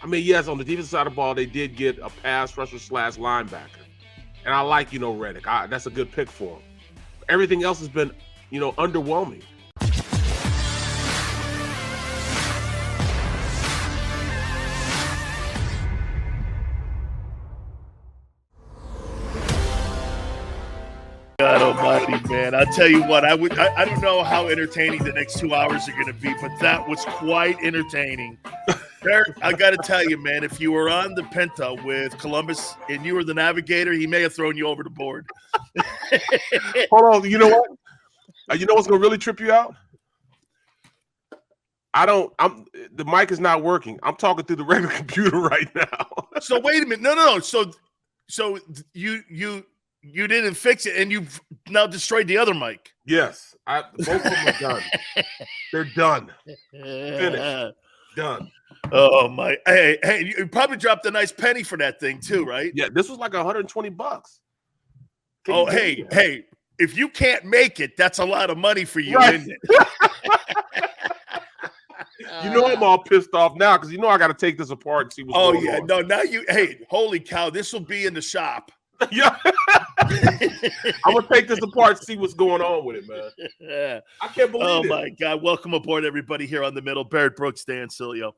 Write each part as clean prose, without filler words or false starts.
I mean, yes, on the defensive side of the ball, they did get a pass rusher / linebacker. And I like, Reddick. That's a good pick for him. Everything else has been, underwhelming. God almighty, man. I'll tell you what, I don't know how entertaining the next 2 hours are going to be, but that was quite entertaining. I got to tell you, man, if you were on the Penta with Columbus and you were the navigator, he may have thrown you over the board. Hold on. You know what? You know what's going to really trip you out? The mic is not working. I'm talking through the regular computer right now. So wait a minute. No. So you didn't fix it, and you've now destroyed the other mic. Yes. Both of them are done. They're done. Finished. Done. Oh my! Hey! You probably dropped a nice penny for that thing too, right? Yeah, this was like $120. Hey! If you can't make it, that's a lot of money for you, right. Isn't it? I'm all pissed off now because I got to take this apart and see what's going on. No, now holy cow, this will be in the shop. Yeah. I'm going to take this apart and see what's going on with it, man. I can't believe it. Oh, my God. Welcome aboard, everybody, here on The Middle. Barrett Brooks, Dan Silio.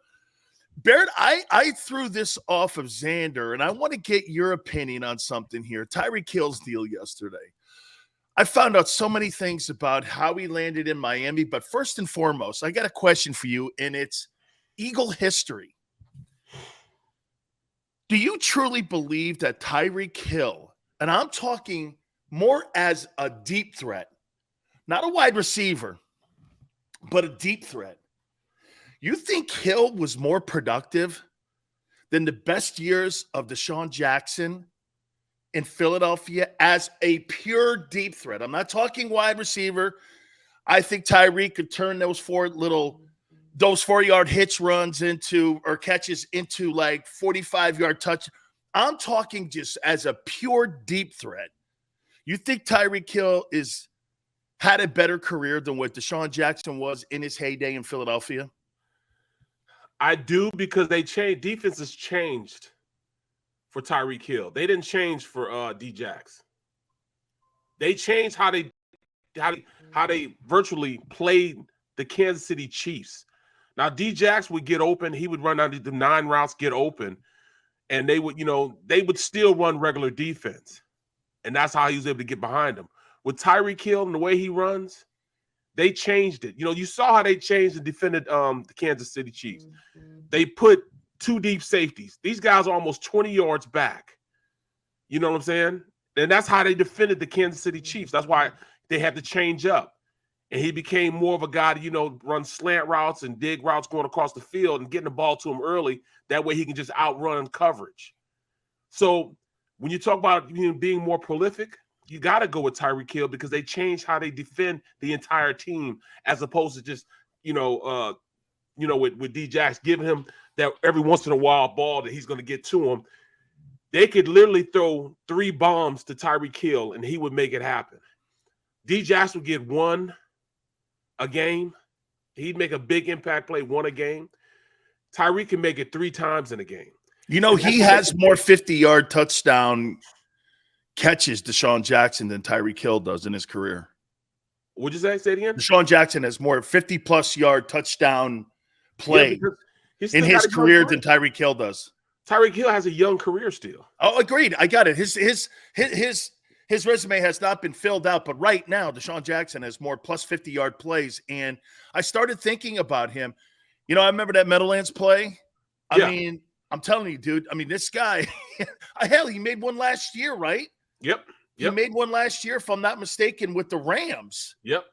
Barrett, I threw this off of Xander, and I want to get your opinion on something here. Tyreek Hill's deal yesterday. I found out so many things about how he landed in Miami, but first and foremost, I got a question for you, and it's Eagle history. Do you truly believe that Tyreek Hill, and I'm talking more as a deep threat, not a wide receiver, but a deep threat, you think Hill was more productive than the best years of Deshaun Jackson in Philadelphia as a pure deep threat? I'm not talking wide receiver. I think Tyreek could turn those 4-yard hitch runs or catches into like 45-yard touch. I'm talking just as a pure deep threat. You think Tyreek Hill had a better career than what Deshaun Jackson was in his heyday in Philadelphia? I do, because they changed. Defenses changed for Tyreek Hill. They didn't change for D-Jax. They changed how they virtually played the Kansas City Chiefs. Now, D-Jax would get open. He would run out of the 9 routes, get open, and they would still run regular defense. And that's how he was able to get behind them. With Tyreek Hill and the way he runs, they changed it. You saw how they changed and defended the Kansas City Chiefs. They put 2 deep safeties. These guys are almost 20 yards back. You know what I'm saying? And that's how they defended the Kansas City Chiefs. That's why they had to change up. And he became more of a guy to, run slant routes and dig routes going across the field and getting the ball to him early. That way he can just outrun coverage. So when you talk about being more prolific, you got to go with Tyreek Hill because they changed how they defend the entire team, as opposed to just, with D-Jax, giving him that every once in a while ball that he's going to get to him. They could literally throw 3 bombs to Tyreek Hill and he would make it happen. D-Jax would get 1 a game. He'd make a big impact play, 1 a game. Tyreek can make it 3 times in a game. He has more 50-yard touchdown catches Deshaun Jackson than Tyreek Hill does in his career. What'd you say? Say it again? Deshaun Jackson has more 50-plus yard touchdoon play in his career than Tyreek Hill does. Tyreek Hill has a young career still. Oh, agreed. I got it. His resume has not been filled out, but right now Deshaun Jackson has more plus 50-yard plays. And I started thinking about him. I remember that Meadowlands play. I mean, I'm telling you, dude. I mean, this guy, hell, he made one last year, right? Yep. He made one last year, if I'm not mistaken, with the Rams. Yep.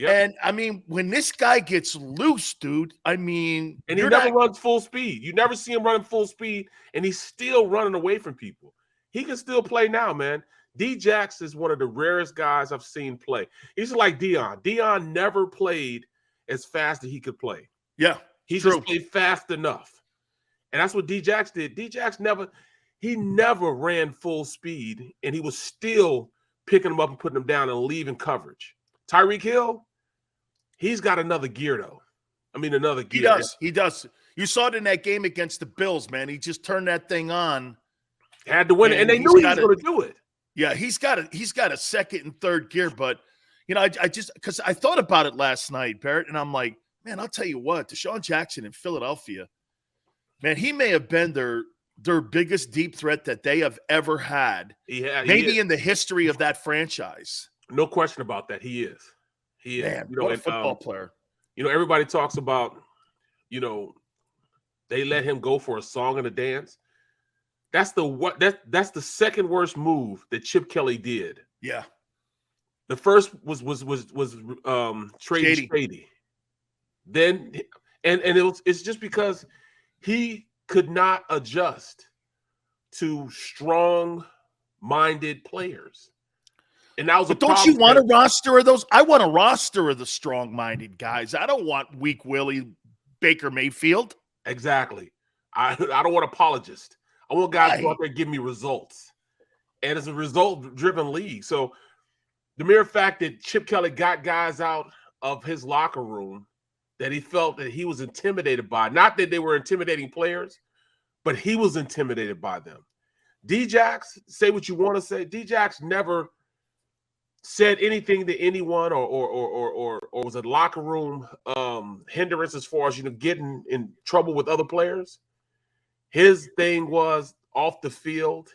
And I mean, when this guy gets loose, dude, and he never runs full speed. You never see him running full speed, and he's still running away from people. He can still play now, man. D-Jax is one of the rarest guys I've seen play. He's like Deion. Deion never played as fast as he could play. Yeah, he just played fast enough. And that's what D-Jax did. D-Jax never ran full speed, and he was still picking them up and putting them down and leaving coverage. Tyreek Hill, he's got another gear, though. I mean, another gear. He does. You saw it in that game against the Bills, man. He just turned that thing on. Had to win it, and they knew he was going to do it. Yeah, he's got a second and third gear, but I just because I thought about it last night, Barrett, and I'm like, man, I'll tell you what, Deshaun Jackson in Philadelphia, man, he may have been their biggest deep threat that they have ever had. Maybe in the history of that franchise. No question about that. He is. Man, what a football player. Everybody talks about, they let him go for a song and a dance. That's the second worst move that Chip Kelly did. Yeah. The first was trading Shady. Then it's just because he could not adjust to strong-minded players. And that was but don't you want a roster of those? I want a roster of the strong-minded guys. I don't want weak Willie Baker Mayfield. Exactly. I don't want apologists. I want guys to go out there and give me results. And it's a result-driven league. So the mere fact that Chip Kelly got guys out of his locker room that he felt that he was intimidated by, not that they were intimidating players, but he was intimidated by them. D-Jax, say what you want to say. D-Jax never said anything to anyone or was a locker room hindrance as far as getting in trouble with other players. His thing was off the field,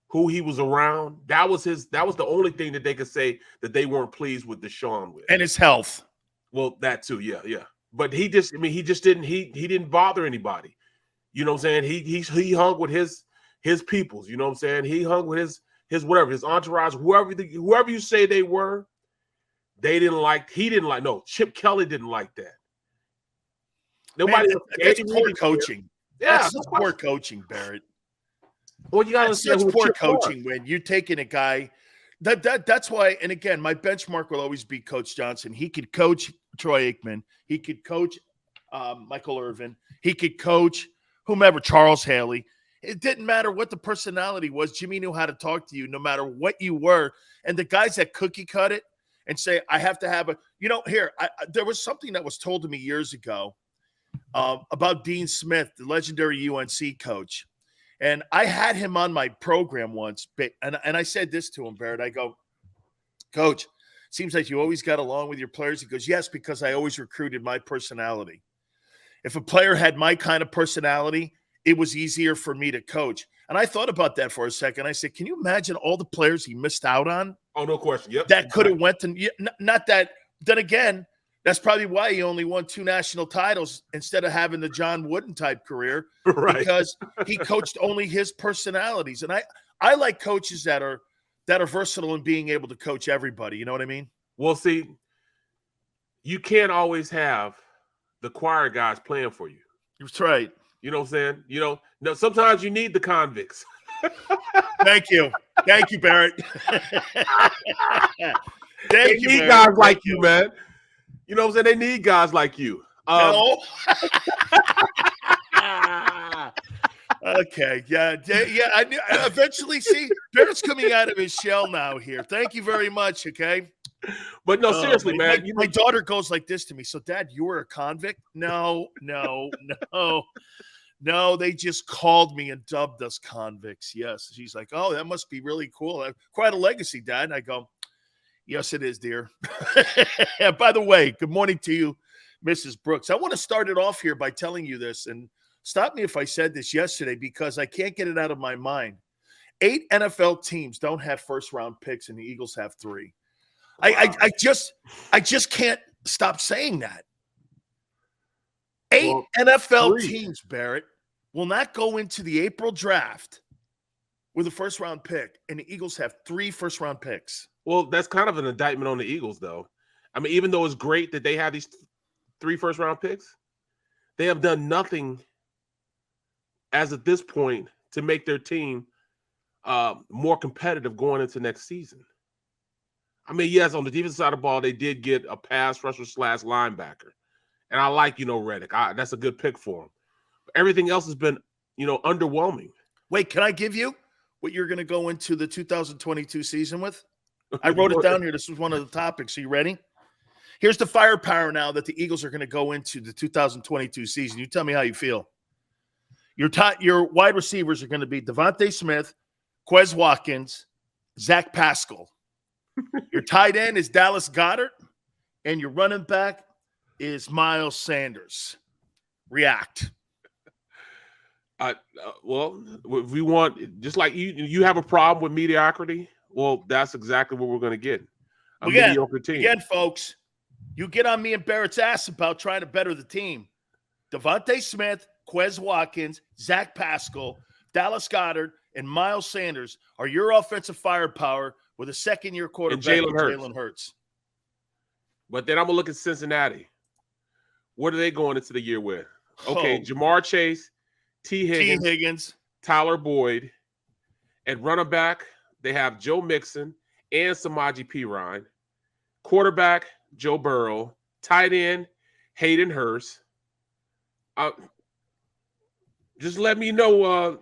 who he was around. That was the only thing that they could say that they weren't pleased with Deshaun with. And his health. Well, that too, yeah. But he didn't bother anybody. You know what I'm saying? He hung with his peoples, you know what I'm saying? He hung with his whatever, his entourage, whoever you say they were, he didn't like, no, Chip Kelly didn't like that. Nobody. That's poor coaching. Yeah, that's poor coaching, Barrett. Well, you got to say poor coaching when you're taking a guy that's why. And again, my benchmark will always be Coach Johnson. He could coach Troy Aikman. He could coach Michael Irvin. He could coach whomever, Charles Haley. It didn't matter what the personality was. Jimmy knew how to talk to you no matter what you were. And the guys that cookie cut it and say, I have to have there was something that was told to me years ago about Dean Smith, the legendary UNC coach. And I had him on my program once. And I said this to him, Barrett. I go, Coach, seems like you always got along with your players. He goes, yes, because I always recruited my personality. If a player had my kind of personality, it was easier for me to coach. And I thought about that for a second. I said, can you imagine all the players he missed out on? Oh, no question. Yep. That could have went to – not that – then again, that's probably why he only won 2 national titles instead of having the John Wooden type career. Right. Because he coached only his personalities. And I like coaches that are versatile in being able to coach everybody. You know what I mean? Well, see, you can't always have the choir guys playing for you. That's right. You know what I'm saying? No, sometimes you need the convicts. Thank you. Thank you, Barrett. They need guys like you, man. You know what I'm saying? They need guys like you. No. Okay. Yeah. I eventually see Barrett's coming out of his shell now here. Thank you very much. Okay. But no, seriously, man. My daughter goes like this to me. So, Dad, you were a convict? No. No, they just called me and dubbed us convicts. Yes. She's like, oh, that must be really cool. Quite a legacy, Dad. And I go, yes, it is, dear. By the way, good morning to you, Mrs. Brooks. I want to start it off here by telling you this, and stop me if I said this yesterday because I can't get it out of my mind. 8 NFL teams don't have first-round picks, and the Eagles have 3. Wow. I just can't stop saying that. 8 NFL teams, Barrett, will not go into the April draft with a first-round pick, and the Eagles have 3 first-round picks. Well, that's kind of an indictment on the Eagles, though. I mean, even though it's great that they have these 3 first-round picks, they have done nothing as at this point to make their team more competitive going into next season. I mean, yes, on the defensive side of the ball, they did get a pass rusher / linebacker. And I like, Reddick. That's a good pick for him. But everything else has been, underwhelming. Wait, can I give you what you're going to go into the 2022 season with? I wrote it down here. This was one of the topics. Are you ready? Here's the firepower now that the Eagles are going to go into the 2022 season. You tell me how you feel. Your wide receivers are going to be Devontae Smith, Quez Watkins, Zach Pascal. Your tight end is Dallas Goedert, and your running back is Miles Sanders. React. Well, if we want, just like you have a problem with mediocrity. Well, that's exactly what we're going to get. A mediocre team. Again, folks, you get on me and Barrett's ass about trying to better the team. Devontae Smith, Quez Watkins, Zach Pascal, Dallas Goedert, and Miles Sanders are your offensive firepower with a second-year quarterback, Jalen Hurts. But then I'm going to look at Cincinnati. What are they going into the year with? Okay, Jamar Chase, T. Higgins, Tyler Boyd. At running back, they have Joe Mixon and Samaje Perine. Quarterback, Joe Burrow. Tight end, Hayden Hurst. Just let me know,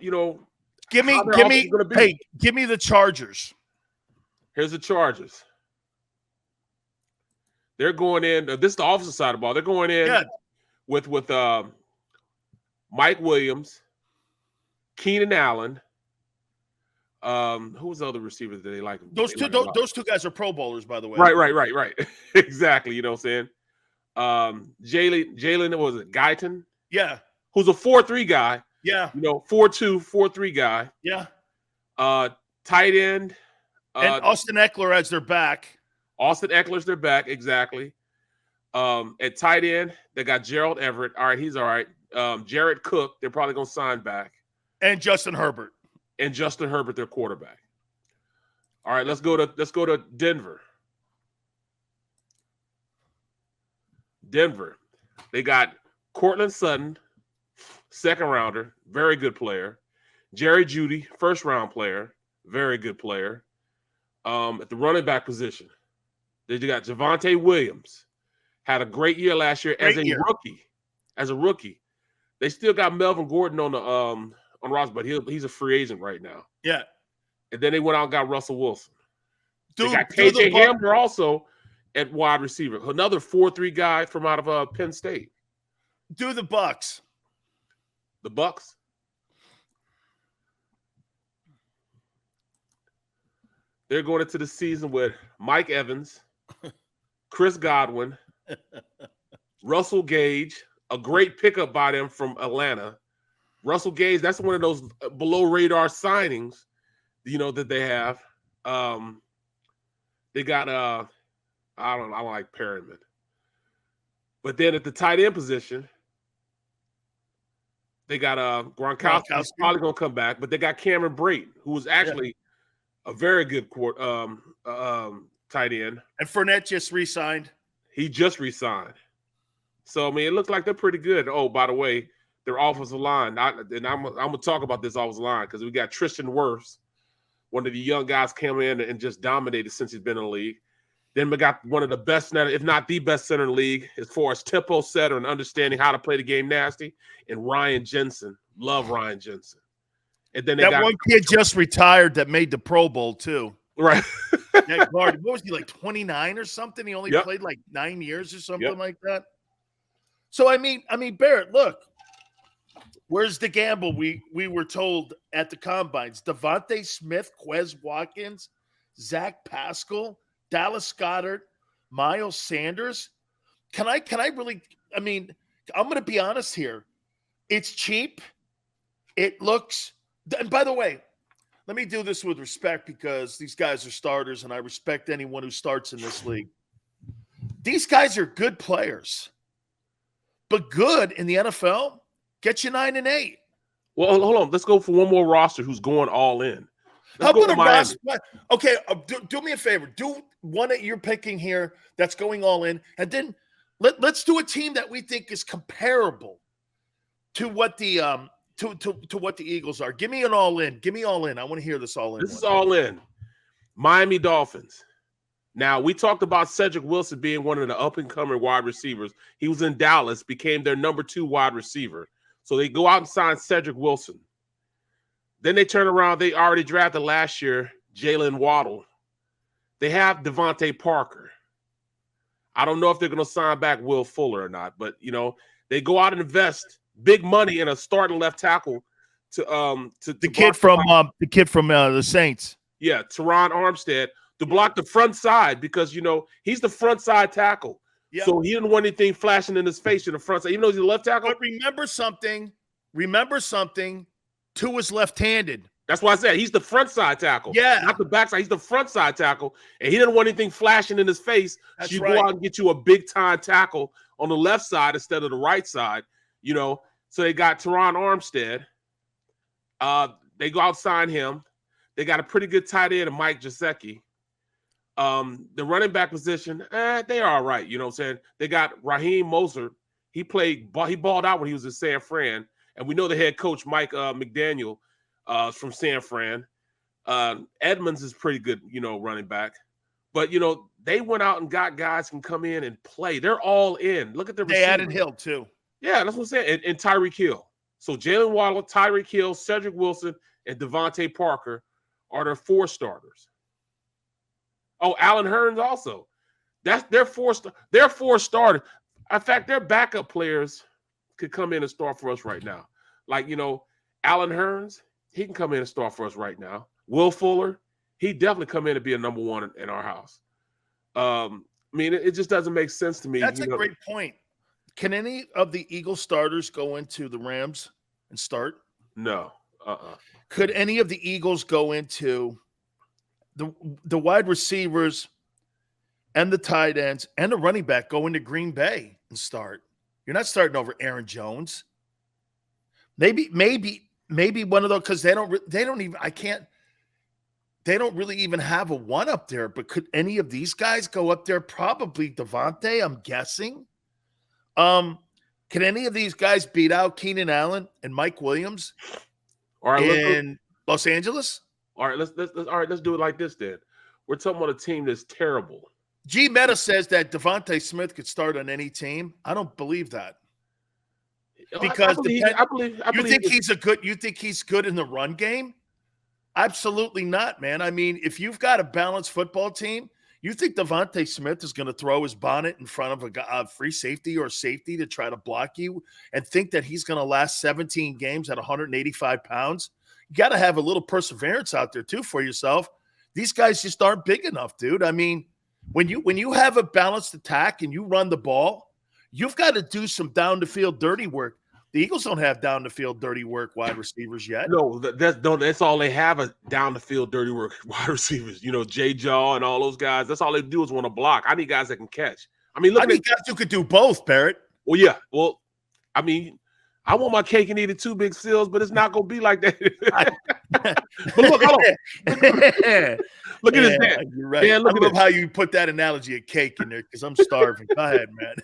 give me the Chargers. Here's the Chargers. They're going in. This is the offensive side of the ball. They're going in with Mike Williams, Keenan Allen. Who was the other receivers that they like? Those two guys are Pro Bowlers, by the way. Right. Exactly. You know what I'm saying? Jalen, was it Guyton? Yeah. Who's a 4-3 guy. Yeah. 4-2, 4-3 guy. Yeah. Tight end. And Austin Eckler as their back. Austin Eckler's their back, exactly. At tight end, they got Gerald Everett. All right, he's all right. Jared Cook, they're probably going to sign back. And Justin Herbert. Their quarterback. All right, let's go to Denver. They got Cortland Sutton, second rounder, very good player. Jerry Jeudy, first round player, very good player. At the running back position, they got Javonte Williams, had a great year last year as a rookie. They still got Melvin Gordon on roster, but he's a free agent right now. Yeah. And then they went out and got Russell Wilson. They got KJ Hamler also at wide receiver, another 4-3 guy from out of Penn State. Do the Bucks. The Bucks. They're going into the season with Mike Evans, Chris Godwin, Russell Gage, a great pickup by them from Atlanta. Russell Gage, that's one of those below radar signings, that they have. They got I don't like Perriman. But then at the tight end position, they got Gronkowski. He's probably gonna come back, but they got Cameron Brate, who was actually a very good tight end. And Fournette just re-signed. He just re-signed. So, I mean, it looks like they're pretty good. Oh, by the way, their offensive line. I'm going to talk about this offensive line because we got Tristan Wirfs, one of the young guys came in and just dominated since he's been in the league. Then we got one of the best center, if not the best center in the league, as far as tempo setter and understanding how to play the game nasty, and Ryan Jensen. Love Ryan Jensen. And then that one kid just retired that made the Pro Bowl too. Right. That guard, what was he, like 29 or something? He only played like 9 years or something like that. So I mean, Barrett, look, where's the gamble we were told at the combines? Devontae Smith, Quez Watkins, Zach Pascal, Dallas Goedert, Miles Sanders. Can I really? I mean, I'm going to be honest here. It's cheap. It looks. And by the way, let me do this with respect because these guys are starters, and I respect anyone who starts in this league. These guys are good players, but good in the NFL gets you 9-8. Well, hold on. Let's go for one more roster who's going all in. How about a roster? Okay, do me a favor. Do one that you're picking here that's going all in, and then let's do a team that we think is comparable to what the to what the Eagles are. Give me an all in. Give me all in. I want to hear this all in. This is all in. Miami Dolphins. Now, we talked about Cedric Wilson being one of the up-and-coming wide receivers. He was in Dallas, became their number 2 wide receiver. So they go out and sign Cedric Wilson. Then they turn around. They already drafted last year Jalen Waddle. They have Devontae Parker. I don't know if they're going to sign back Will Fuller or not, but they go out and invest big money in a starting left tackle to the kid from the Saints. Yeah, Teron Armstead to block the front side because he's the front side tackle. Yep. So he didn't want anything flashing in his face in the front side, even though he's a left tackle. But remember something. Tua's left-handed. That's why I said he's the front side tackle. Yeah. Not the back side. He's the front side tackle. And he didn't want anything flashing in his face. That's so you right. go out and get you a big-time tackle on the left side instead of the right side. So they got Teron Armstead. They go out, sign him. They got a pretty good tight end, Mike Gesicki. The running back position, they are all right. You know what I'm saying? They got Raheem Mostert. He balled out when he was in San Fran. And we know the head coach, Mike McDaniel, from San Fran. Edmonds is pretty good, running back. But, they went out and got guys who can come in and play. They're all in. Look at the They added Hill, too. Yeah, that's what I'm saying. And Tyreek Hill. So Jalen Waddle, Tyreek Hill, Cedric Wilson, and Devontae Parker are their 4 starters. Oh, Alan Hearns also. That's their 4 starters. In fact, their backup players could come in and start for us right now. Like, Alan Hearns, he can come in and start for us right now. Will Fuller, he definitely come in and be a number 1 in our house. It just doesn't make sense to me. That's a great point. Can any of the Eagle starters go into the Rams and start? No. Could any of the Eagles go into the wide receivers and the tight ends and the running back go into Green Bay and start? You're not starting over Aaron Jones. Maybe one of those, because they don't really even have a 1 up there. But could any of these guys go up there? Probably Devontae, I'm guessing. Can any of these guys beat out Keenan Allen and Mike Williams in Los Angeles? All right, let's do it like this then. We're talking about a team that's terrible. G Meta says that Devontae Smith could start on any team. I don't believe that. Because I believe you think he's good in the run game? Absolutely not, man. If you've got a balanced football team, you think Devontae Smith is going to throw his bonnet in front of a free safety or safety to try to block you and think that he's going to last 17 games at 185 pounds? You got to have a little perseverance out there too for yourself. These guys just aren't big enough, dude. When you have a balanced attack and you run the ball, you've got to do some down the field dirty work. The Eagles don't have down the field dirty work wide receivers yet. No, that's all they have is down the field dirty work wide receivers. Jay Jaw and all those guys. That's all they do is want to block. I need guys that can catch. I need guys who could do both, Barrett. Well, yeah. Well, I want my cake and eat it too, Big Seals, but it's not going to be like that. But look, hold on. Look at this, Dan. You're right. Dan, I love how you put that analogy of cake in there because I'm starving. Go ahead, man.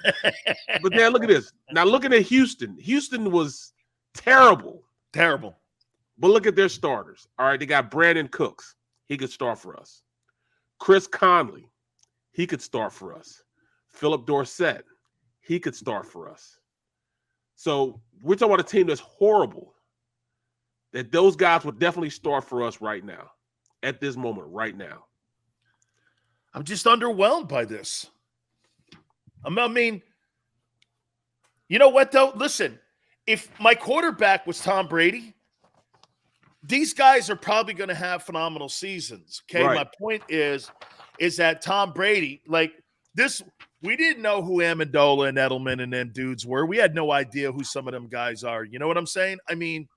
But Dan, look at this. Now, looking at Houston. Houston was terrible. Terrible. But look at their starters. All right, they got Brandon Cooks. He could start for us. Chris Conley. He could start for us. Philip Dorsett. He could start for us. So we're talking about a team that's horrible, that those guys would definitely start for us right now, at this moment, right now. I'm just underwhelmed by this. You know what, though? Listen, if my quarterback was Tom Brady, these guys are probably going to have phenomenal seasons, okay? Right. My point is that Tom Brady, like this – we didn't know who Amendola and Edelman and them dudes were. We had no idea who some of them guys are. You know what I'm saying? When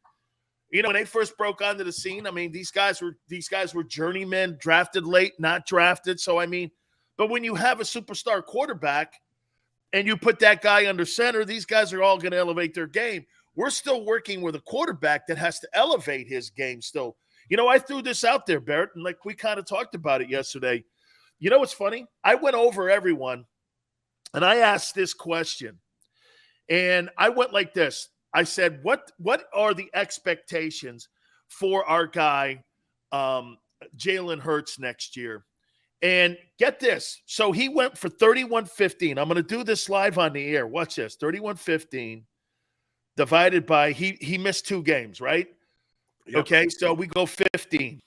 they first broke onto the scene, these guys were journeymen, drafted late, not drafted. So, but when you have a superstar quarterback and you put that guy under center, these guys are all going to elevate their game. We're still working with a quarterback that has to elevate his game still. I threw this out there, Barrett, and like we kind of talked about it yesterday. You know what's funny? I went over everyone. And I asked this question, and I went like this. I said, what are the expectations for our guy, Jalen Hurts next year? And get this. So he went for 31-15. I'm going to do this live on the air. Watch this. 31-15 divided by, he missed 2 games, right? Yep. Okay, so we go 15.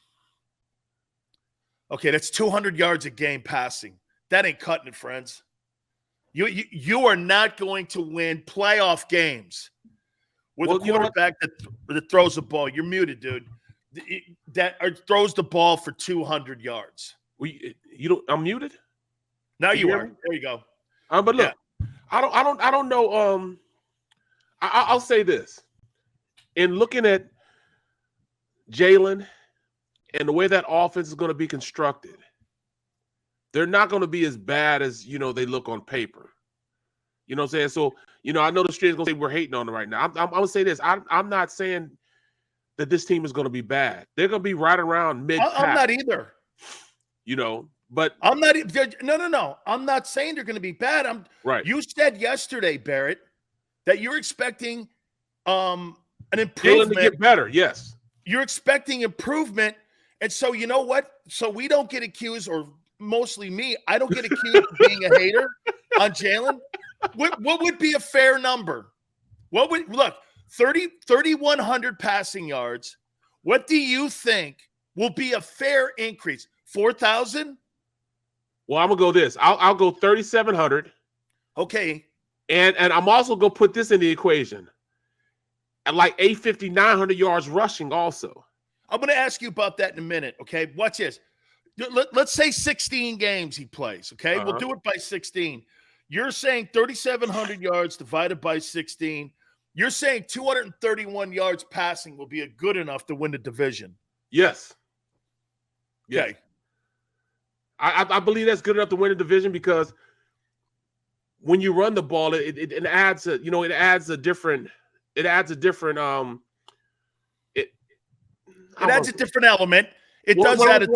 Okay, that's 200 yards a game passing. That ain't cutting it, friends. You are not going to win playoff games with a quarterback that throws the ball. You're muted, dude. That throws the ball for 200 yards. You don't. I'm muted. Now you are. There you go. But look, I don't know. I'll say this. In looking at Jalen and the way that offense is going to be constructed, they're not going to be as bad as they look on paper. You know what I'm saying? So I know the street is going to say we're hating on them right now. I'm going to say this. I'm not saying that this team is going to be bad. They're going to be right around mid. I'm not either. But I'm not. No. I'm not saying they're going to be bad. Right. You said yesterday, Barrett, that you're expecting an improvement. Jalen to get better. Yes. You're expecting improvement, and so you know what? So we don't get accused, or mostly me. I don't get accused of being a hater on Jalen. What would be a fair number? What would 3,100 passing yards? What do you think will be a fair increase? 4,000? Well, I'm gonna go this. I'll go 3,700. Okay. And I'm also gonna put this in the equation. At like 850, 900 yards rushing also. I'm gonna ask you about that in a minute. Okay. Watch this. Let's say 16 games he plays. Okay. We'll do it by 16. You're saying 3,700 yards divided by 16. You're saying 231 yards passing will be good enough to win the division. Yes. Okay. Yes. I believe that's good enough to win the division because when you run the ball, it adds a different element. When I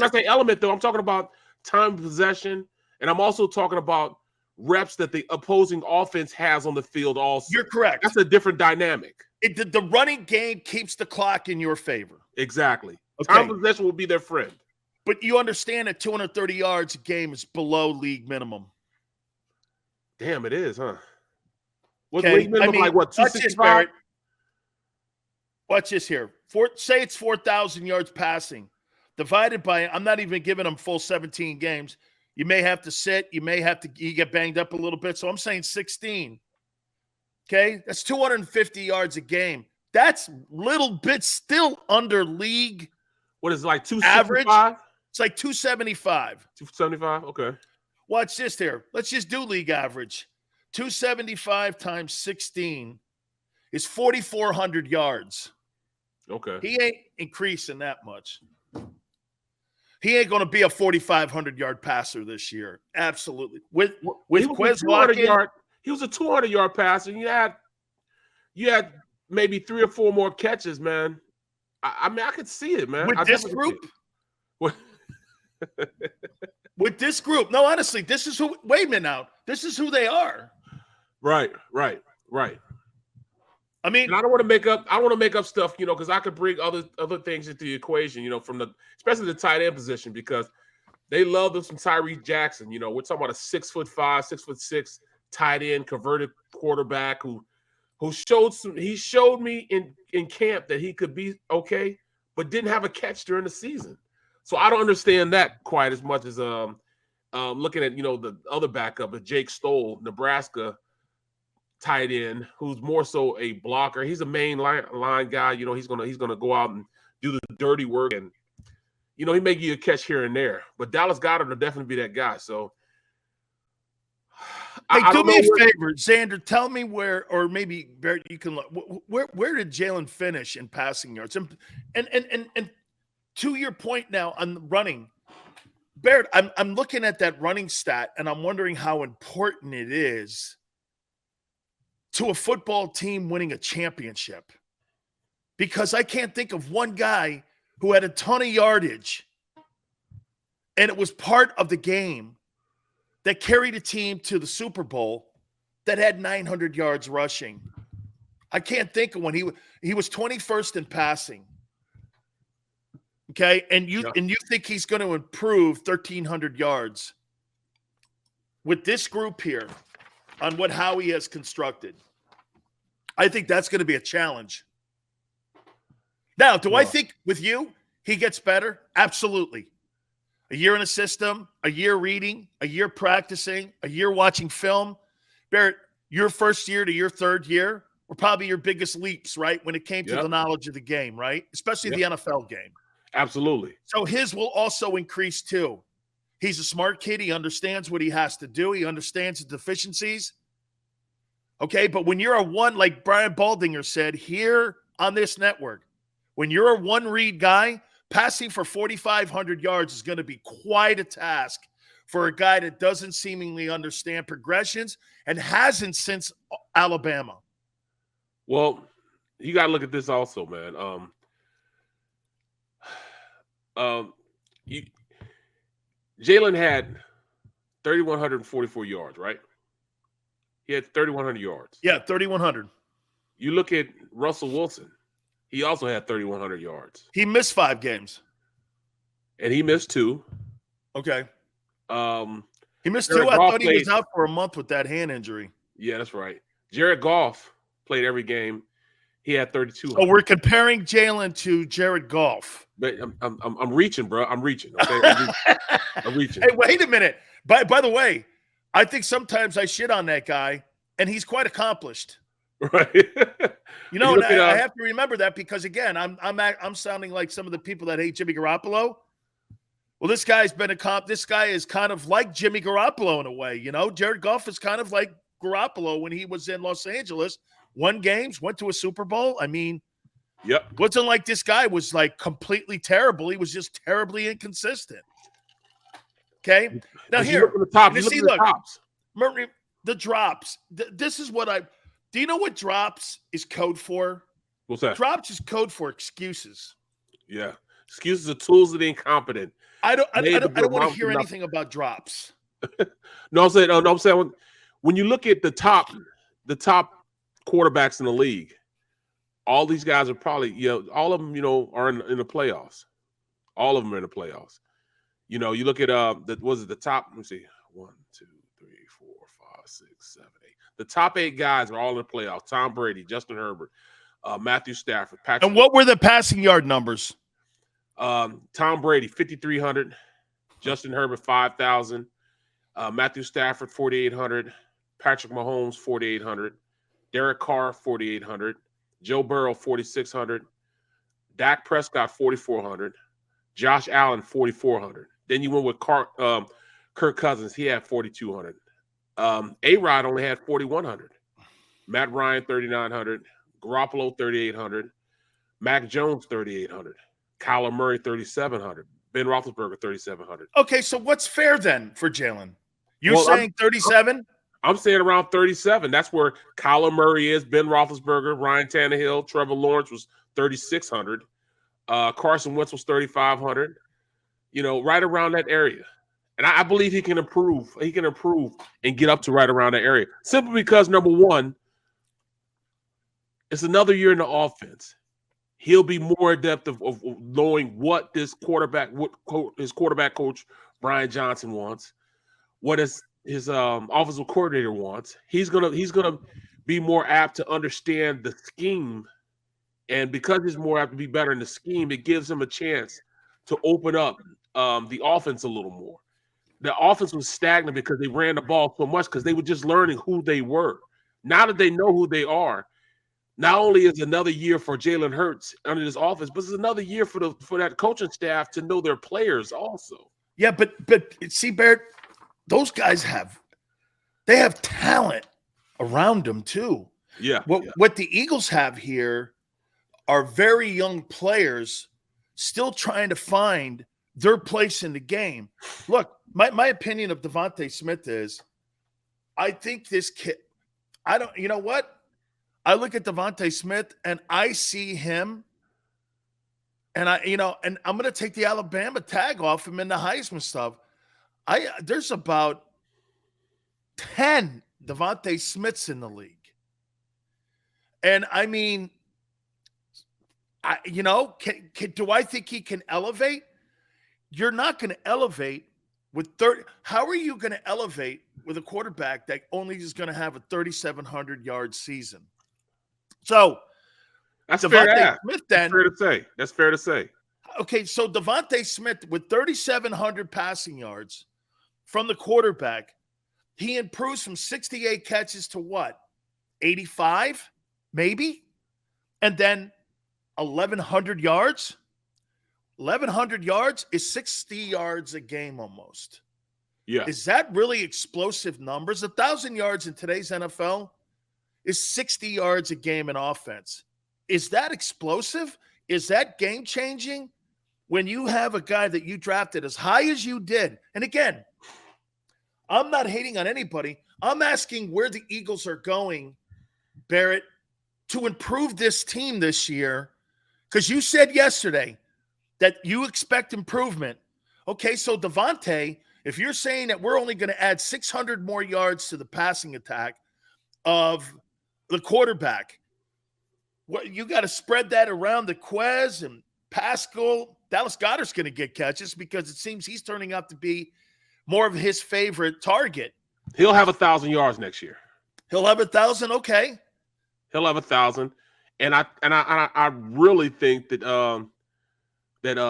say element, though, I'm talking about time of possession, and I'm also talking about reps that the opposing offense has on the field also. You're correct. That's a different dynamic. The running game keeps the clock in your favor. Exactly. Okay. Time of possession will be their friend. But you understand that 230 yards a game is below league minimum. Damn, it is, huh? What's league minimum, like what, 265? Watch this here. Say it's 4,000 yards passing. Divided by, I'm not even giving them full 17 games. You may have to sit. You get banged up a little bit. So I'm saying 16. Okay? That's 250 yards a game. That's little bit still under league. What is it, like 265? It's like 275. 275? Okay. Watch this here. Let's just do league average. 275 times 16 is 4,400 yards. Okay. He ain't increasing that much. He ain't going to be a 4,500-yard passer this year. Absolutely. With Quez Watkins, he was a 200-yard passer. You had maybe 3 or 4 more catches, man. I mean, I could see it, man. With this group? With this group. No, honestly, this is who – wait a minute now. This is who they are. Right. I mean – I don't want to make up stuff, because I could bring other things into the equation, especially the tight end position, because they love them some Tyree Jackson. We're talking about a 6'5", 6'6" tight end, converted quarterback who showed me in camp that he could be okay, but didn't have a catch during the season. So I don't understand that quite as much as looking at the other backup, Jake Stoll, Nebraska tight end, who's more so a blocker. He's a main line guy. He's gonna go out and do the dirty work, and he may give you a catch here and there. But Dallas Goedert will definitely be that guy. So. Hey, do me a favor, Xander. Tell me where, or maybe Barrett, you can look. Where did Jalen finish in passing yards? And to your point now on running, Barrett, I'm looking at that running stat, and I'm wondering how important it is to a football team winning a championship, because I can't think of one guy who had a ton of yardage, and it was part of the game, that carried a team to the Super Bowl that had 900 yards rushing. I can't think of one. He was 21st in passing. Okay, and you think he's going to improve 1,300 yards with this group here on what Howie has constructed? I think that's going to be a challenge. Now, do I think with you he gets better? Absolutely. A year in a system, a year reading, a year practicing, a year watching film. Barrett, your first year to your third year were probably your biggest leaps, right? When it came to Yep. the knowledge of the game, right? Especially the NFL game. Absolutely. So his will also increase too. He's a smart kid. He understands what he has to do. He understands the deficiencies. Okay, but when you're a one, like Brian Baldinger said here on this network, when you're a one-read guy, passing for 4,500 yards is going to be quite a task for a guy that doesn't seemingly understand progressions and hasn't since Alabama. Well, you got to look at this also, man. Jalen had 3,144 yards, right? He had 3,100 yards. Yeah, 3,100. You look at Russell Wilson. He also had 3,100 yards. He missed 5 games. And he missed 2. Okay. He missed Jared 2. I Goff thought he was out for a month with that hand injury. Yeah, that's right. Jared Goff played every game. He had 32. Oh, we're comparing Jalen to Jared Goff. But I'm reaching, bro. I'm reaching. Okay, I'm reaching. Hey, wait a minute. By the way, I think sometimes I shit on that guy, and he's quite accomplished. Right. You know, and I have to remember that because again, I'm sounding like some of the people that hate Jimmy Garoppolo. Well, this guy's been this guy is kind of like Jimmy Garoppolo in a way. You know, Jared Goff is kind of like Garoppolo when he was in Los Angeles, won games, went to a Super Bowl. I mean, yep. Wasn't like this guy was like completely terrible. He was just terribly inconsistent. Okay. Now here, the top, you see, look, Murray, the drops. This is what do you know what drops is code for? What's that? Drops is code for excuses. Yeah. Excuses are tools of the incompetent. I don't want to hear anything about drops. I'm saying when you look at the top quarterbacks in the league, all these guys are probably, all of them, are in the playoffs. All of them are in the playoffs. You look at the top, let me see, 1, 2, 3, 4, 5, 6, 7, 8. The top 8 guys are all in the playoffs. Tom Brady, Justin Herbert, Matthew Stafford, Patrick. And what were the passing yard numbers? Tom Brady, 5,300. Justin Herbert, 5,000. Matthew Stafford, 4,800. Patrick Mahomes, 4,800. Derek Carr, 4,800. Joe Burrow, 4,600. Dak Prescott, 4,400. Josh Allen, 4,400. Then you went with Kirk Cousins. He had 4,200. A-Rod only had 4,100. Matt Ryan, 3,900. Garoppolo, 3,800. Mac Jones, 3,800. Kyler Murray, 3,700. Ben Roethlisberger, 3,700. Okay, so what's fair then for Jalen? You're saying 37? I'm saying around 37. That's where Kyler Murray is. Ben Roethlisberger, Ryan Tannehill, Trevor Lawrence was 3,600. Carson Wentz was 3,500. Right around that area. And I believe he can improve. He can improve and get up to right around that area. Simply because, number one, it's another year in the offense. He'll be more adept of knowing what his quarterback coach Brian Johnson wants, what his offensive coordinator wants. He's gonna be more apt to understand the scheme, and because he's more apt to be better in the scheme, it gives him a chance to open up the offense a little more. The offense was stagnant because they ran the ball so much because they were just learning who they were. Now that they know who they are, not only is another year for Jalen Hurts under this offense, but it's another year for that coaching staff to know their players also. Yeah, but see, Barrett, those guys have talent around them too. Yeah. What the Eagles have here are very young players still trying to find their place in the game. Look, my opinion of Devontae Smith is, I think this kid, you know what? I look at Devontae Smith and I see him, and and I'm going to take the Alabama tag off him in the Heisman stuff. There's about 10 Devontae Smiths in the league. And I mean, do I think he can elevate? You're not going to elevate with 30. How are you going to elevate with a quarterback that only is going to have a 3,700-yard season? So that's Devontae Smith then. That's fair to say. Okay, so Devontae Smith with 3,700 passing yards from the quarterback, he improves from 68 catches to what? 85, maybe? And then 1,100 yards? 1,100 yards is 60 yards a game almost. Yeah. Is that really explosive numbers? 1,000 yards in today's NFL is 60 yards a game in offense. Is that explosive? Is that game-changing? When you have a guy that you drafted as high as you did, and again, I'm not hating on anybody. I'm asking where the Eagles are going, Barrett, to improve this team this year, because you said yesterday that you expect improvement. Okay, so Devontae, if you're saying that we're only going to add 600 more yards to the passing attack of the quarterback, what you got to spread that around the Quez and Pascal. Dallas Goedert's going to get catches because it seems he's turning out to be more of his favorite target. He'll have 1,000 yards next year. He'll have 1,000. Okay. He'll have 1,000, and I really think that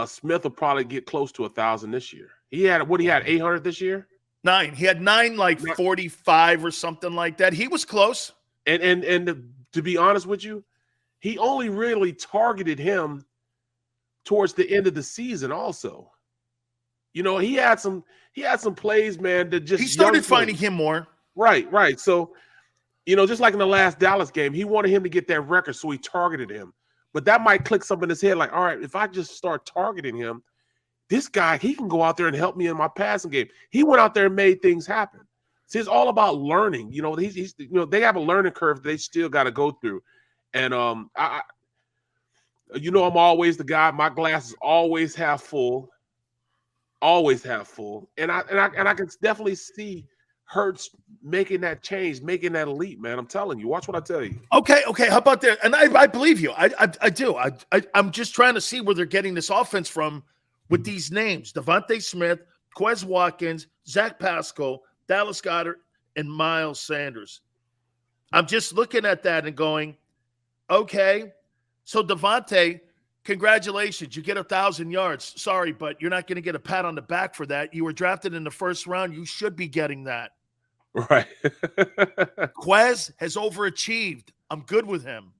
Smith will probably get close to 1,000 this year. He had 800 this year. 9. He had 9 like 45 or something like that. He was close. And to be honest with you, he only really targeted him towards the end of the season. Also, you know, he had some plays, man, that just he started finding him more. Right. So, you know, just like in the last Dallas game, he wanted him to get that record, so he targeted him. But that might click something in his head, like, all right, if I just start targeting him, this guy, he can go out there and help me in my passing game. He went out there and made things happen. See, it's all about learning. You know, he's you know, they have a learning curve they still got to go through. And you know, I'm always the guy. My glasses always half full. Always half full. And I can definitely see Hurts making that change, making that leap, man. I'm telling you. Watch what I tell you. Okay. How about that? And I believe you. I do. I'm just trying to see where they're getting this offense from with these names: Devontae Smith, Quez Watkins, Zach Pascal, Dallas Goedert, and Miles Sanders. I'm just looking at that and going, okay, so Devontae, congratulations. You get 1,000 yards. Sorry, but you're not going to get a pat on the back for that. You were drafted in the first round. You should be getting that. Right. Quez has overachieved. I'm good with him.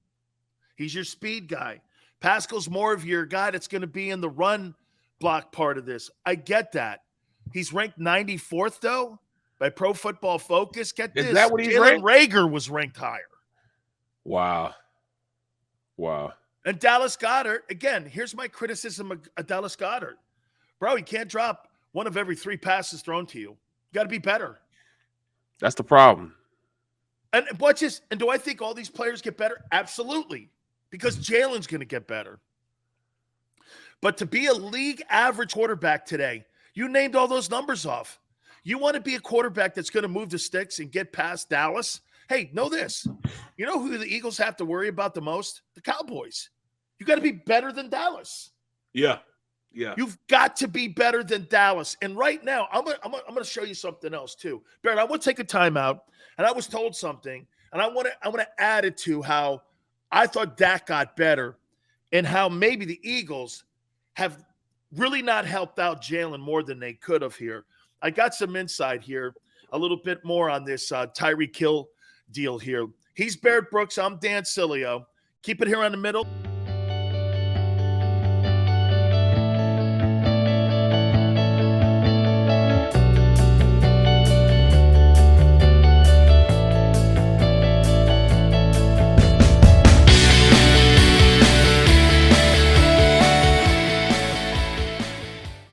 He's your speed guy. Pascal's more of your guy that's going to be in the run block part of this. I get that. He's ranked 94th, though, by Pro Football Focus. Get this. Is that what he's Jalen ranked? Reagor was ranked higher. Wow. And Dallas Goedert, again, here's my criticism of Dallas Goedert. Bro, you can't drop one of every 3 passes thrown to you. You got to be better. That's the problem. And do I think all these players get better? Absolutely. Because Jalen's going to get better. But to be a league average quarterback today, you named all those numbers off. You want to be a quarterback that's going to move the sticks and get past Dallas? Hey, know this. You know who the Eagles have to worry about the most? The Cowboys. You got to be better than Dallas. Yeah. You've got to be better than Dallas. And right now, I'm gonna show you something else too. Barrett, I want to take a timeout, and I was told something, and I want to add it to how I thought Dak got better, and how maybe the Eagles have really not helped out Jalen more than they could have here. I got some insight here, a little bit more on this Tyreek Hill deal here. He's Barrett Brooks. I'm Dan Cilio. Keep it here on the middle.